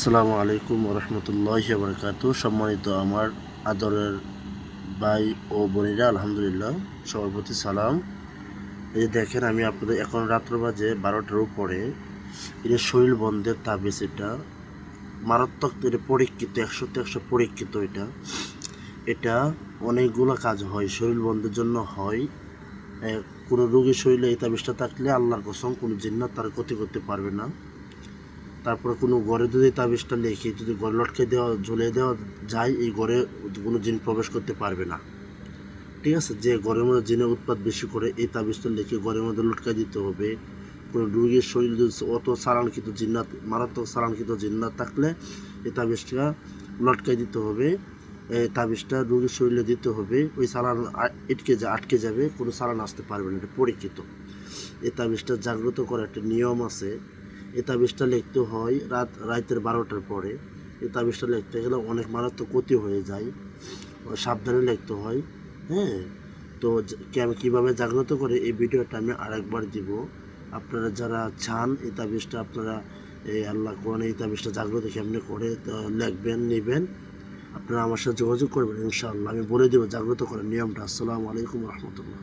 আসসালামু আলাইকুম রহমতুল্লাহি বারাকাতু। সম্মানিত আমার আদরের ভাই ও বোনেরা, আলহামদুলিল্লাহ সবার প্রতি সালাম। এই যে দেখেন, আমি আপনাদের এখন রাত্র বাজে 12টার উপরে। এটা শরীর বন্ধের তাবিজ। এটা মারাত্মক, এটা পরীক্ষিত, 100-100 পরীক্ষিত। এটা অনেকগুলো কাজ হয়, শরীর বন্ধের জন্য হয়। কোনো রোগীর শরীরে এই তাবিজটা থাকলে আল্লাহর কসম কোনো জিন্নাত তার ক্ষতি করতে পারবে না। তারপরে কোনো ঘরে যদি তাবিজটা লেখে, যদি ঘরে লটকে দেওয়া, ঝুলিয়ে দেওয়া যায়, এই ঘরে কোনো জিন প্রবেশ করতে পারবে না। ঠিক আছে, যে ঘরের মধ্যে জিনের উৎপাত বেশি করে, এই তাবিজটা লিখে ঘরের মধ্যে লটকাই দিতে হবে। কোনো রোগীর শরীরে যদি অত সালানকৃত জিন্নাত, মারাত্মক সালানকৃত জিন্নাত থাকলে এই তাবিজটা লটকাই দিতে হবে। এই তাবিজটা রোগীর শরীরে দিতে হবে। ওই সালান আটকে যাবে, কোনো সালান আসতে পারবে না। এটা পরীক্ষিত। এই তাবিজটা জাগ্রত করার একটা নিয়ম আছে। এই তাবিজটা লিখতে হয় রাতের 12টার পরে। এই তাবিজটা লিখতে গেলে অনেক মারাত্মক ক্ষতি হয়ে যায়, সাবধানে লিখতে হয়। হ্যাঁ, তো আমি কীভাবে জাগ্রত করে এই ভিডিওটা আমি আরেকবার দিব। আপনারা যারা চান এই তাবিজটা, আপনারা এই আল্লাহ কোরআনে এই তাবিজটা জাগ্রত কেমনে করে লিখবেন, নেবেন, আপনারা আমার সাথে যোগাযোগ করবেন, ইনশাআল্লাহ আমি বলে দেবো জাগ্রত করার নিয়মটা। আসসালামু আলাইকুম রহমতুল্লাহ।